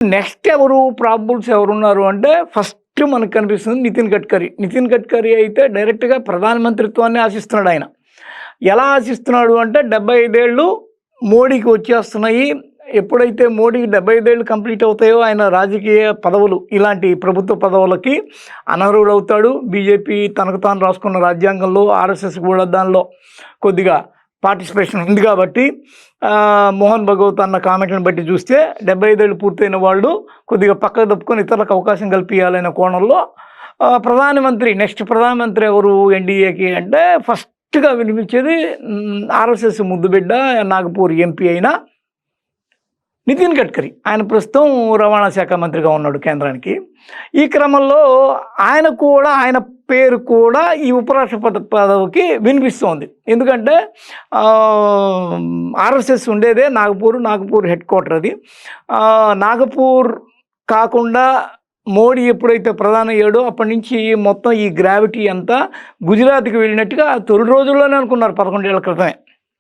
Next ఎవరు probables ఎవరున్నారు అంటే ఫస్ట్ మనకు కనిపిస్తుంది నితిన్ గడ్కరీ. నితిన్ గడ్కరీ అయితే డైరెక్ట్‌గా ప్రధానమంత్రిత్వాన్ని ఆశిస్తున్నాడు ఆయన. ఎలా ఆశిస్తున్నాడు అంటే 75 ఏళ్ళు మోడీకి వచ్చేస్తున్నాయి. ఎప్పుడైతే మోడీకి 75 ఏళ్ళు కంప్లీట్ అవుతాయో ఆయన రాజకీయ పదవులు ఇలాంటి ప్రభుత్వ పదవులకి అనర్హుడవుతాడు. బీజేపీ తనకు తాను రాసుకున్న రాజ్యాంగంలో ఆర్ఎస్ఎస్ కూడా దానిలో కొద్దిగా పార్టిసిపేషన్ ఉంది కాబట్టి మోహన్ భగవత్ అన్న కామెంట్లను బట్టి చూస్తే 75 ఏళ్ళు పూర్తయిన వాళ్ళు కొద్దిగా పక్కకు తప్పుకొని ఇతరులకు అవకాశం కల్పించాలనే కోణంలో నెక్స్ట్ ప్రధానమంత్రి ఎవరు ఎన్డీఏకి అంటే ఫస్ట్గా వినిపించేది ఆర్ఎస్ఎస్ ముద్దుబిడ్డ నాగపూర్ ఎంపీ అయిన నితిన్ గడ్కరీ. ఆయన ప్రస్తుతం రవాణా శాఖ మంత్రిగా ఉన్నాడు కేంద్రానికి. ఈ క్రమంలో ఆయన పేరు కూడా ఈ ఉపరాష్ట్రపతి పదవికి వినిపిస్తోంది. ఎందుకంటే ఆర్ఎస్ఎస్ ఉండేదే నాగపూర్ హెడ్ క్వార్టర్ అది. నాగపూర్ కాకుండా మోడీ ఎప్పుడైతే ప్రధాని అయ్యాడో అప్పటి నుంచి మొత్తం ఈ గ్రావిటీ అంతా గుజరాత్కి వెళ్ళినట్టుగా తొలి రోజుల్లోనే అనుకున్నారు 11 ఏళ్ల క్రితమే.